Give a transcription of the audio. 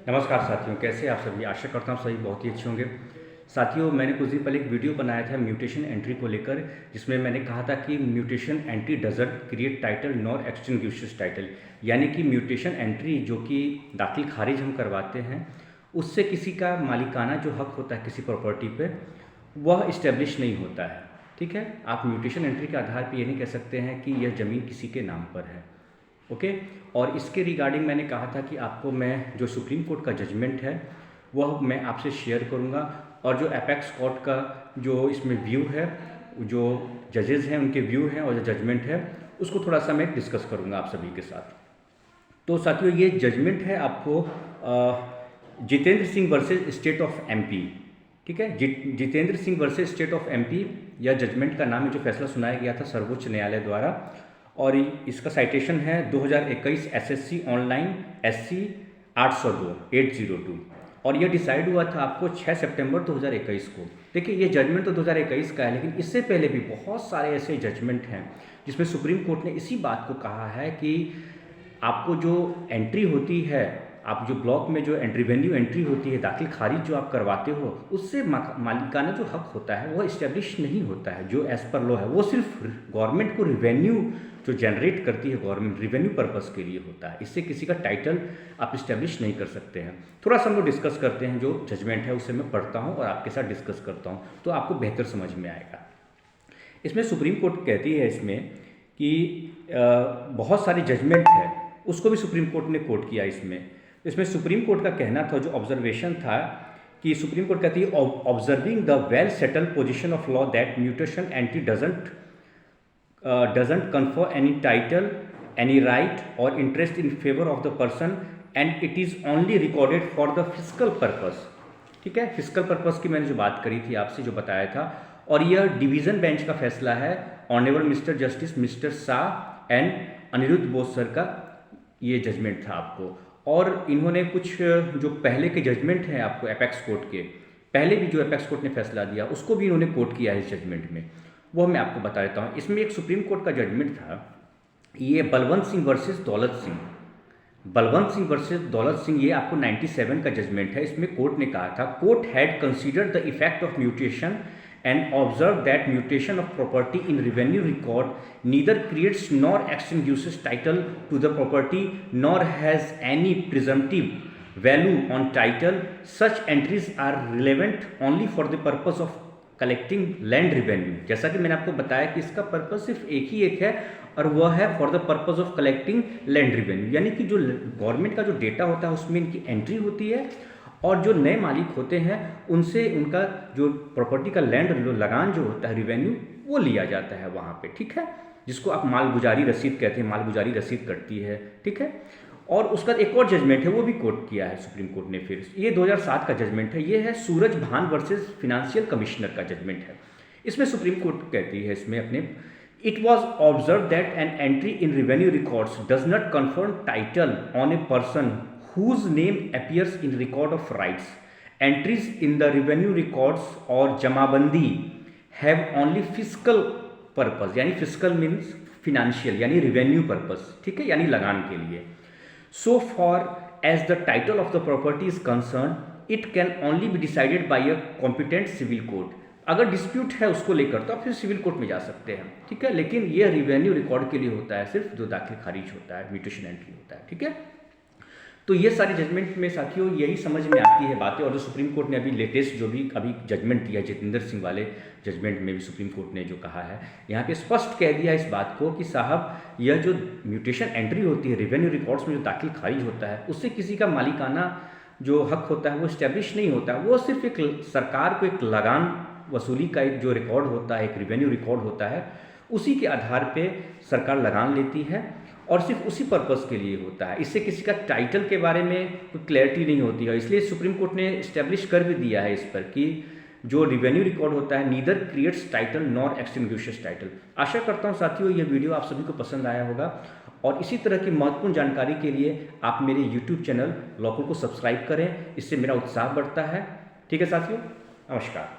नमस्कार साथियों, कैसे आप सभी। आशा करता हूँ सभी बहुत ही अच्छे होंगे। साथियों, मैंने कुछ दिन पहले एक वीडियो बनाया था म्यूटेशन एंट्री को लेकर, जिसमें मैंने कहा था कि mutation entry doesn't create title nor extinguishes title, यानी कि म्यूटेशन एंट्री जो कि दाखिल खारिज हम करवाते हैं, उससे किसी का मालिकाना जो हक होता है किसी प्रॉपर्टी पे, वह इस्टेब्लिश नहीं होता है। ठीक है, आप म्यूटेशन एंट्री के आधार पर ये नहीं कह सकते हैं कि यह ज़मीन किसी के नाम पर है। ओके, और इसके रिगार्डिंग मैंने कहा था कि आपको मैं जो सुप्रीम कोर्ट का जजमेंट है वह मैं आपसे शेयर करूंगा, और जो एपेक्स कोर्ट का जो इसमें व्यू है, जो जजेस हैं उनके व्यू हैं और जो जजमेंट है उसको थोड़ा सा मैं डिस्कस करूंगा आप सभी के साथ। तो साथियों, ये जजमेंट है आपको Jitendra Singh versus state of MP. ठीक है, Jitendra Singh versus state of MP, यह जजमेंट का नाम है जो फैसला सुनाया गया था सर्वोच्च न्यायालय द्वारा, और इसका साइटेशन है 2021 एसएससी ऑनलाइन SC 802, और यह डिसाइड हुआ था आपको 6 सितंबर 2021 को। देखिए, ये जजमेंट तो 2021 का है, लेकिन इससे पहले भी बहुत सारे ऐसे जजमेंट हैं जिसमें सुप्रीम कोर्ट ने इसी बात को कहा है कि आपको जो एंट्री होती है, आप जो ब्लॉक में जो रेवेन्यू एंट्री होती है, दाखिल खारिज जो आप करवाते हो, उससे मालिकाना जो हक होता है वह इस्टेब्लिश नहीं होता है। जो एज पर लॉ है वो सिर्फ गवर्नमेंट को रिवेन्यू जो जनरेट करती है, गवर्नमेंट रिवेन्यू पर्पस के लिए होता है। इससे किसी का टाइटल आप इस्टेब्लिश नहीं कर सकते हैं। थोड़ा सा हम लोग डिस्कस करते हैं, जो जजमेंट है उसे मैं पढ़ता हूँ और आपके साथ डिस्कस करता हूँ तो आपको बेहतर समझ में आएगा। इसमें सुप्रीम कोर्ट कहती है इसमें कि बहुत सारे जजमेंट है उसको भी सुप्रीम कोर्ट ने कोट किया। इसमें सुप्रीम कोर्ट का कहना था, जो ऑब्जर्वेशन था, कि सुप्रीम कोर्ट कहती है observing the well settled position of law that mutation entry doesn't confer any title, any right or interest in favor of the person, and it is only recorded for the fiscal purpose। ठीक है, physical purpose की मैंने जो बात करी थी आपसे, जो बताया था, और यह डिवीज़न बेंच का फैसला है, honourable mister justice mister Shah and Aniruddha Bose sir का ये जजमेंट था आपको। और इन्होंने कुछ जो पहले के जजमेंट हैं आपको एपेक्स कोर्ट के, पहले भी जो एपेक्स कोर्ट ने फैसला दिया उसको भी इन्होंने कोट किया है इस जजमेंट में, वो मैं आपको बता देता हूँ। इसमें एक सुप्रीम कोर्ट का जजमेंट था, ये बलवंत सिंह वर्सेस दौलत सिंह। बलवंत सिंह वर्सेस दौलत सिंह, ये आपको 97 का जजमेंट है। इसमें कोर्ट ने कहा था, court had considered the effect of mutation and observed that mutation of property in revenue record neither creates nor extinguishes title to the property nor has any presumptive value on title. Such entries are relevant only for the purpose of collecting land revenue. जैसा कि मैंने आपको बताया कि इसका purpose सिर्फ एक है, और वह है for the purpose of collecting land revenue, यानी कि जो गवर्नमेंट का जो डेटा होता है उसमें इनकी एंट्री होती है, और जो नए मालिक होते हैं उनसे उनका जो प्रॉपर्टी का लैंड लगान जो होता है रिवेन्यू, वो लिया जाता है वहाँ पे। ठीक है, जिसको आप मालगुजारी रसीद कहते हैं, मालगुजारी रसीद कटती है। ठीक है, और उसका एक और जजमेंट है वो भी कोट किया है सुप्रीम कोर्ट ने। फिर ये 2007 का जजमेंट है, ये है सूरज भान वर्सेस फिनेंशियल कमिश्नर का जजमेंट है। इसमें सुप्रीम कोर्ट कहती है इसमें अपने, it was observe that an entry in revenue records does not confirm title on a person whose name appears in record of rights. Entries in the revenue records और जमाबंदी have only fiscal purpose, यानी fiscal means financial, यानी revenue purpose। ठीक है, यानी लगान के लिए। So far as the title of the property is concerned, it can only be decided by a competent civil court। अगर डिस्प्यूट है उसको लेकर तो आप फिर सिविल कोर्ट में जा सकते हैं। ठीक है, लेकिन ये रिवेन्यू रिकॉर्ड के लिए होता है, सिर्फ जो दाखिल खारिज होता है, म्यूटेशन एंट्री होता है। ठीक है, तो ये सारी जजमेंट में साथियों यही समझ में आती है बातें। और जो सुप्रीम कोर्ट ने अभी लेटेस्ट जो भी अभी जजमेंट दिया, जितेंद्र सिंह वाले जजमेंट में भी सुप्रीम कोर्ट ने जो कहा है, यहाँ पे स्पष्ट कह दिया इस बात को कि साहब, यह जो म्यूटेशन एंट्री होती है रेवेन्यू रिकॉर्ड्स में, जो दाखिल खारिज होता है, उससे किसी का मालिकाना जो हक होता है वो इस्टेब्लिश नहीं होता है। वो सिर्फ एक सरकार को एक लगान वसूली का एक जो रिकॉर्ड होता है, एक रेवेन्यू रिकॉर्ड होता है, उसी के आधार पर सरकार लगान लेती है, और सिर्फ उसी पर्पस के लिए होता है। इससे किसी का टाइटल के बारे में कोई क्लैरिटी नहीं होती है। इसलिए सुप्रीम कोर्ट ने इस्टेब्लिश कर भी दिया है इस पर कि जो रिवेन्यू रिकॉर्ड होता है neither creates title nor extinguishes title. आशा करता हूँ साथियों ये वीडियो आप सभी को पसंद आया होगा, और इसी तरह की महत्वपूर्ण जानकारी के लिए आप मेरे यूट्यूब चैनल लॉकल को सब्सक्राइब करें, इससे मेरा उत्साह बढ़ता है। ठीक है साथियों, नमस्कार।